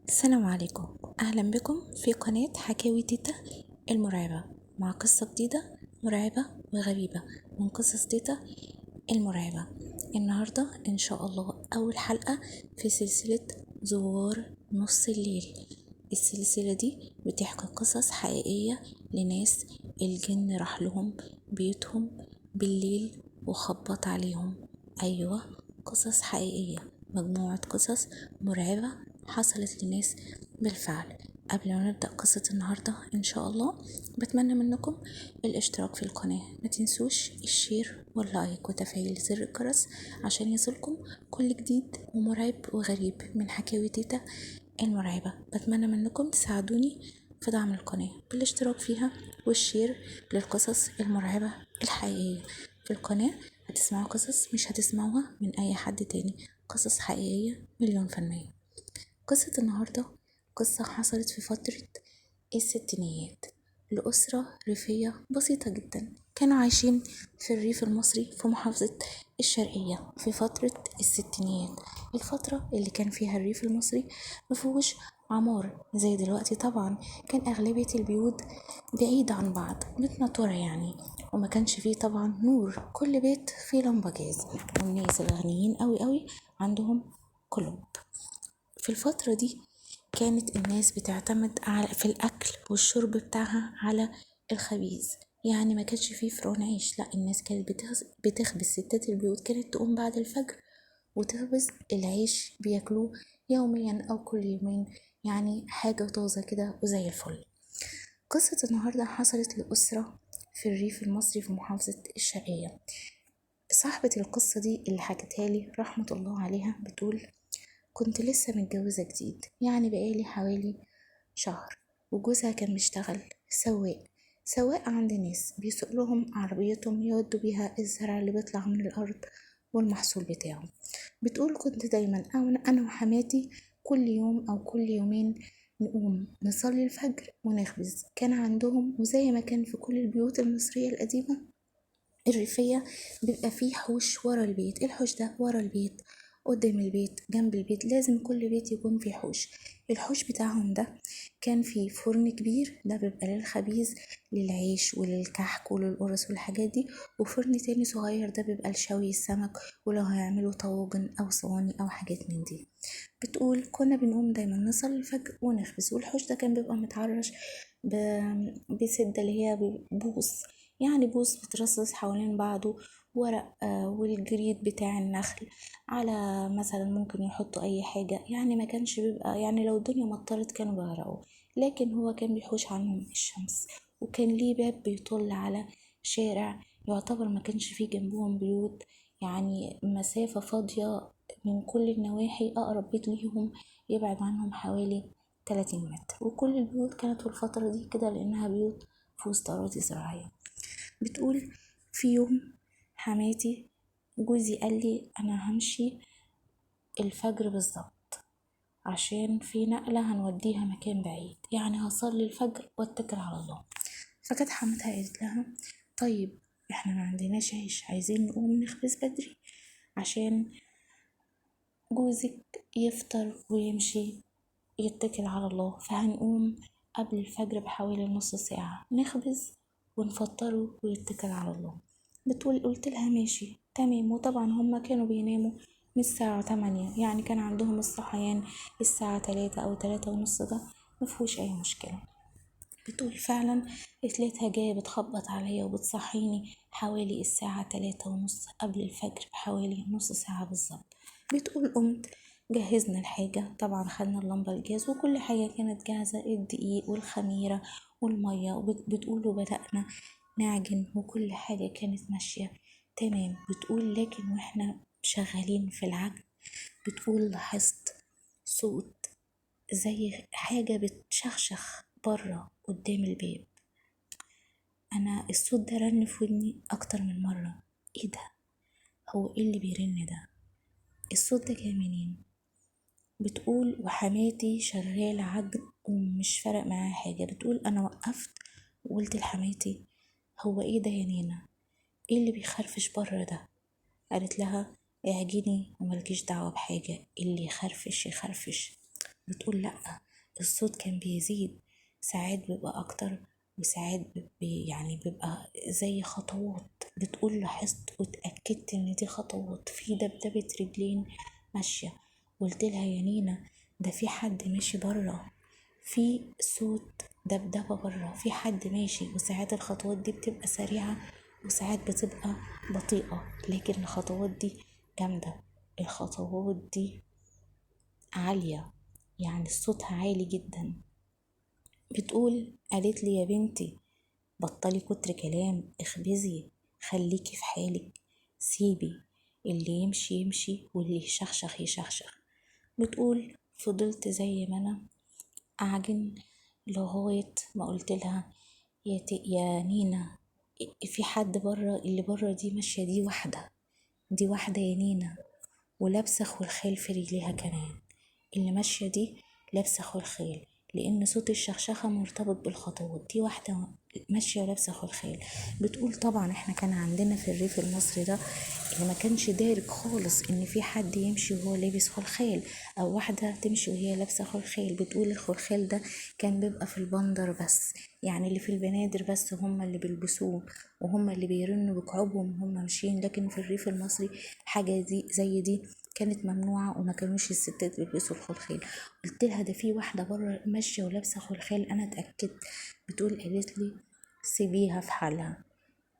السلام عليكم، أهلا بكم في قناة حكاوي تيتا المرعبة مع قصة جديدة مرعبة وغريبة من قصص تيتا المرعبة. النهاردة إن شاء الله أول حلقة في سلسلة زوار نص الليل. السلسلة دي بتحكي قصص حقيقية لناس الجن راح لهم بيوتهم بالليل وخبط عليهم. أيوة، قصص حقيقية، مجموعة قصص مرعبة حصلت لناس بالفعل. قبل ما نبدأ قصة النهاردة إن شاء الله بتمنى منكم الاشتراك في القناة، ما تنسوش الشير واللايك وتفعيل زر الجرس عشان يصلكم كل جديد ومرعب وغريب من حكاوي تيتا المرعبة. بتمنى منكم تساعدوني في دعم القناة بالاشتراك فيها والشير للقصص المرعبة الحقيقية في القناة. هتسمعوا قصص مش هتسمعوها من أي حد تاني، قصص حقيقية 100%. قصة النهاردة قصة حصلت في فترة الستينيات لأسرة ريفية بسيطة جدا، كانوا عايشين في الريف المصري في محافظة الشرقية في فترة الستينيات، الفترة اللي كان فيها الريف المصري مفيهوش عمار زي دلوقتي. طبعا كان أغلبية البيوت بعيدة عن بعض، متنطورة يعني، وما كانش فيه طبعا نور، كل بيت فيه لمبة جاز، والناس الغنيين قوي عندهم كلوب. في الفترة دي كانت الناس بتعتمد في الأكل والشرب بتاعها على الخبيز، يعني ما كانش فيه فرن عيش، لا، الناس كانت بتخبز. ستات البيوت كانت تقوم بعد الفجر وتخبز العيش بياكلوه يوميا أو كل يومين، يعني حاجة طازة كده وزي الفل. قصة النهاردة حصلت لأسرة في الريف المصري في محافظة الشرقية. صاحبة القصة دي اللي حكتها لي رحمة الله عليها بتقول: كنت لسه متجوزة جديد، يعني بقالي حوالي شهر، وجوزها كان بيشتغل سواق عند ناس بيسوق لهم عربيتهم يودوا بيها الزرع اللي بيطلع من الأرض والمحصول بتاعه. بتقول كنت دايما أنا وحماتي كل يوم أو كل يومين نقوم نصلي الفجر ونخبز. كان عندهم وزي ما كان في كل البيوت المصرية القديمة الريفية بيبقى فيه حوش ورا البيت، الحوش ده ورا البيت، قدام البيت، جنب البيت، لازم كل بيت يكون فيه حوش. الحوش بتاعهم ده كان فيه فرن كبير، ده بيبقى للخبيز، للعيش وللكحك وللقرص والحاجات دي، وفرن تاني صغير ده بيبقى لشوي السمك ولو هيعملوا طواجن او صواني او حاجات من دي. بتقول كنا بنقوم دايما نصلي الفجر ونخبز، والحوش ده كان بيبقى متعرش بسدة اللي هي بوص، يعني بوص بترصص حوالين بعضه ورق، والجريد بتاع النخل، على مثلا ممكن يحطوا اي حاجة، يعني ما كانش بيبقى، يعني لو الدنيا مطرت كانوا بيغرقوا، لكن هو كان بيحوش عنهم الشمس. وكان ليه باب بيطل على شارع، يعتبر ما كانش فيه جنبهم بيوت، يعني مسافة فاضية من كل النواحي، أقرب بيت ليهم يبعد عنهم حوالي 30 متر، وكل البيوت كانت في الفترة دي كده لأنها بيوت في وسط أراضي زراعية. بتقول في يوم حماتي جوزي قال لي أنا همشي الفجر بالظبط عشان في نقلة هنوديها مكان بعيد، يعني هصلي الفجر واتكل على الله. فكانت حماتها قالت لها طيب احنا ما عندناش عيش، عايزين نقوم نخبز بدري عشان جوزك يفطر ويمشي يتكل على الله، فهنقوم قبل الفجر بحوالي نص ساعة نخبز ونفطره ويتكل على الله. بتقول قلت لها ماشي تمام، وطبعا هما كانوا بيناموا من الساعة 8، يعني كان عندهم الصحيان الساعة 3 أو 3:30، ده مفهوش أي مشكلة. بتقول فعلا لقيتها جاية بتخبط عليا وبتصحيني حوالي الساعة 3:30 قبل الفجر بحوالي نص ساعة بالظبط. بتقول قمت جهزنا الحاجة، طبعا خدنا اللمبة الجاز وكل حاجة كانت جاهزة، الدقيق والخميرة والمية، بتقول وبدأنا نعجن وكل حاجة كانت ماشية تمام. بتقول لكن واحنا شغالين في العجن بتقول لاحظت صوت زي حاجة بتشخشخ برا قدام الباب. أنا الصوت ده رن في ودني أكتر من مرة، إيه ده؟ هو إيه اللي بيرن ده؟ الصوت ده جاي منين؟ بتقول وحماتي شغالة عجن ومش فارق معاها حاجة. بتقول أنا وقفت وقلت لحماتي هو إيه ده يا نينا؟ إيه اللي بيخرفش برا ده؟ قالت لها اعجني وملكيش دعوة بحاجة، اللي يخرفش يخرفش. بتقول لأ، الصوت كان بيزيد، ساعات بيبقى أكتر وساعات يعني بيبقى زي خطوات. بتقول لاحظت واتأكدت إن دي خطوات في دبدبة رجلين ماشية. قلت لها يا نينا ده في حد ماشي برا، في صوت دبدبة برا، في حد ماشي. وساعات الخطوات دي بتبقى سريعة وساعات بتبقى بطيئة، لكن الخطوات دي جامدة، الخطوات دي عالية، يعني صوتها عالي جدا. بتقول قالت لي يا بنتي بطلي كتر كلام، اخبزي، خليكي في حالك، سيبي اللي يمشي يمشي واللي يشخشخ يشخشخ. بتقول فضلت زي ما انا اعجن لغاية ما قلت لها يا نينا في حد بره، اللي بره دي ماشية، دي واحدة يا نينا، ولابسة خلخال في رجليها كمان. اللي ماشية دي لابسة خلخال، لأن صوت الشخشخة مرتبط بالخطوات. دي واحدة ماشية ولابسة خلخال. بتقول طبعا احنا كان عندنا في الريف المصري ده اللي ما كانش دارك خالص ان في حد يمشي وهو لابس خلخال او واحدة تمشي وهي لابسة خلخال. بتقول الخلخال ده كان بيبقى في البندر بس، يعني اللي في البنادر بس هم اللي بيلبسوه وهم اللي بيرنوا بكعوبهم هم ماشيين. لكن في الريف المصري حاجة دي زي دي كانت ممنوعة وما كانوش الستات بيلبسوا الخلخال. قلت لها ده في واحدة بره ماشية ولابسة خلخال انا اتأكدت. بتقول قالت لي سيبيها في حالها،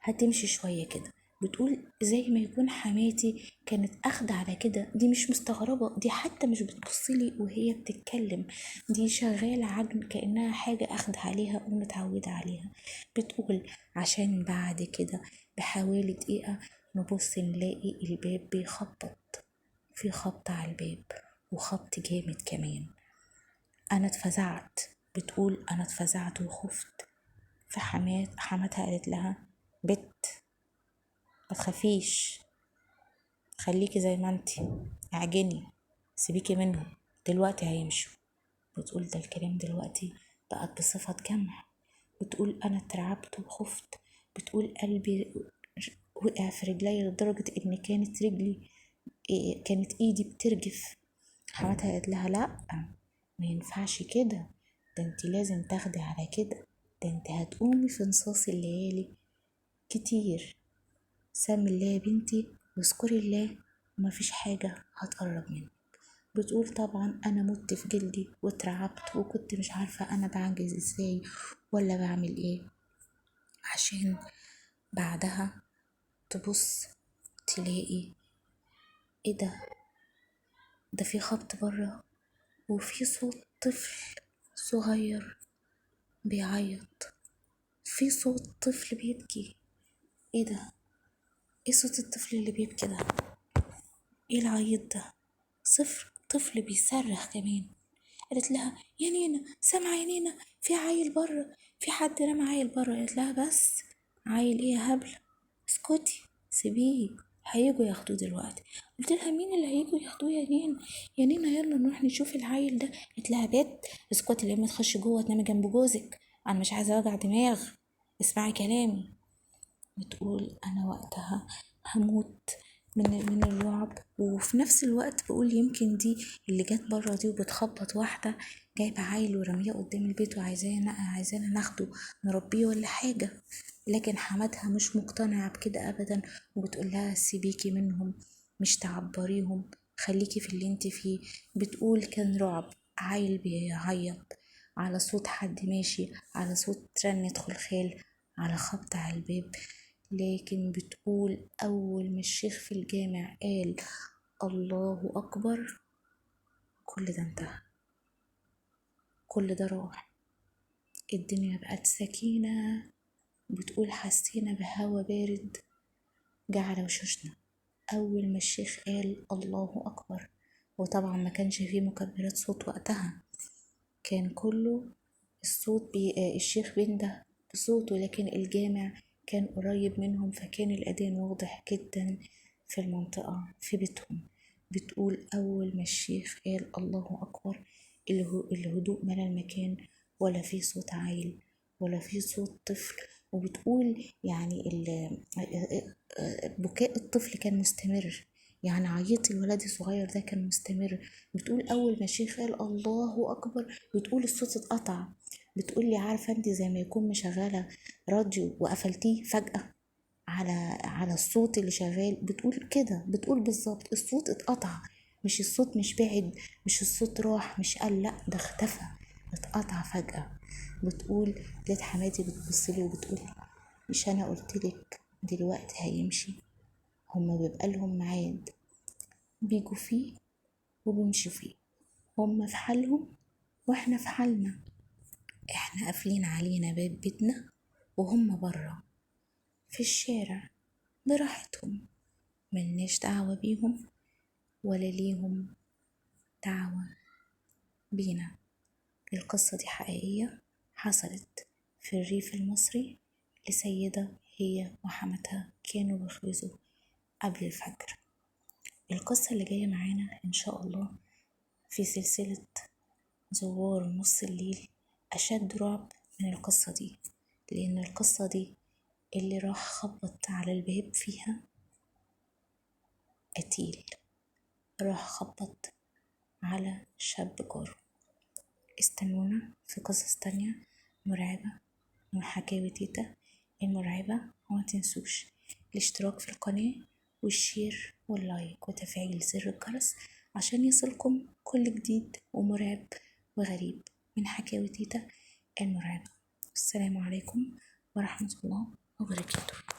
هتمشي شوية كده. بتقول زي ما يكون حماتي كانت اخدة على كده، دي مش مستغربة، دي حتى مش بتبصلي وهي بتتكلم، دي شغالة عجن كأنها حاجة اخدة عليها ومتعودة عليها. بتقول عشان بعد كده بحوالي دقيقة نبص نلاقي الباب بيخبط، في خبط على الباب وخبط جامد كمان. انا اتفزعت. بتقول انا اتفزعت وخفت. حماتها قالت لها بت ما تخافيش، خليكي زي ما انتي، اعجني، سيبيكي منهم دلوقتي هيمشوا. بتقول ده الكلام دلوقتي بقت بصفة جمع. بتقول انا اترعبت وخفت. بتقول قلبي وقع في رجلي لدرجة ان كانت ايدي بترجف. حماتها قالت لها لا، ما ينفعش كده، ده انت لازم تاخدي على كده، ده انت هتقومي في نصاص الليالي كتير. سمي الله يا بنتي واذكري الله ومفيش حاجة هتقرب منك. بتقول طبعا انا مت في جلدي واترعبت وكنت مش عارفة انا بعجز ازاي ولا بعمل ايه، عشان بعدها تبص تلاقي ايه ده في خبط بره وفي صوت طفل صغير بيعيط، في صوت طفل بيبكي. ايه ده؟ ايه صوت الطفل اللي بيبكي ده؟ ايه العيط ده؟ طفل بيصرخ كمان. قالت لها يا نينا سامعة يا نينا في عيل بره، في حد رمى عيل بره. قالت لها بس عيل ايه يا هبلة، اسكتي سيبيه هيجوا ياخدوه دلوقتي. قلت لها مين اللي هيجوا ياخدوه يا نينا، يا نينا يلا نروح نشوف العيل ده. قالت لها بت اسكتي لما تخش جوه تنامي جنب جوزك، انا مش عايزه اوجع دماغ، اسمعي كلامي. بتقول انا وقتها هموت من الرعب، وفي نفس الوقت بقول يمكن دي اللي جت بره دي وبتخبط واحدة جايبة عيل ورميه قدام البيت وعايزانا ناخده نربيه ولا حاجة. لكن حماتها مش مقتنعة بكده ابدا وبتقول لها سيبيكي منهم، مش تعبريهم، خليكي في اللي انت فيه. بتقول كان رعب، عيل بيعيط على صوت حد ماشي، على صوت رنة خلخال، على خبط على الباب. لكن بتقول أول ما الشيخ في الجامع قال الله أكبر كل ده انتهى، كل ده راح، الدنيا بقت سكينة. بتقول حسينا بهوا بارد جه على وشوشنا أول ما الشيخ قال الله أكبر. وطبعا ما كانش فيه مكبرات صوت وقتها، كان كله الصوت الشيخ بينده بصوته، لكن الجامع كان قريب منهم فكان الأذان واضح جدا في المنطقة في بيتهم. بتقول أول ما الشيخ قال الله أكبر الهدوء ملا المكان، ولا في صوت عيل ولا في صوت طفل. وبتقول يعني بكاء الطفل كان مستمر، يعني عيط الولد الصغير ده كان مستمر. بتقول اول ما الشيخ قال الله اكبر بتقول الصوت اتقطع. بتقول لي عارفه انت زي ما يكون مشغله راديو وقفلتيه فجأة على الصوت اللي شغال. بتقول كده، بتقول بالظبط الصوت اتقطع، مش الصوت مش بعد، مش الصوت راح، مش قال لا ده اختفى، اتقطع فجأة. بتقول لقيت حماتي بتبصلي وبتقول مش انا قلتلك دلوقتي هيمشي؟ هما بيبقى لهم ميعاد بيجوا فيه وبيمشوا فيه، هما في حالهم واحنا في حالنا. احنا قافلين علينا باب بيتنا وهما برا في الشارع براحتهم، ملناش دعوة بيهم ولا ليهم دعوة بينا. القصة دي حقيقية، حصلت في الريف المصري لسيدة هي وحماتها كانوا بيخبزوا قبل الفجر. القصة اللي جاية معانا إن شاء الله في سلسلة زوار نص الليل أشد رعب من القصة دي، لأن القصة دي اللي راح خبط على الباب فيها قتيل، راح خبط على شاب جاره. استنونا في قصص تانية مرعبة من حكاوي تيتا المرعبة. وما تنسوش الاشتراك في القناة والشير واللايك وتفعيل زر الجرس عشان يصلكم كل جديد ومرعب وغريب من حكاوي تيتا المرعبة. السلام عليكم ورحمة الله وبركاته.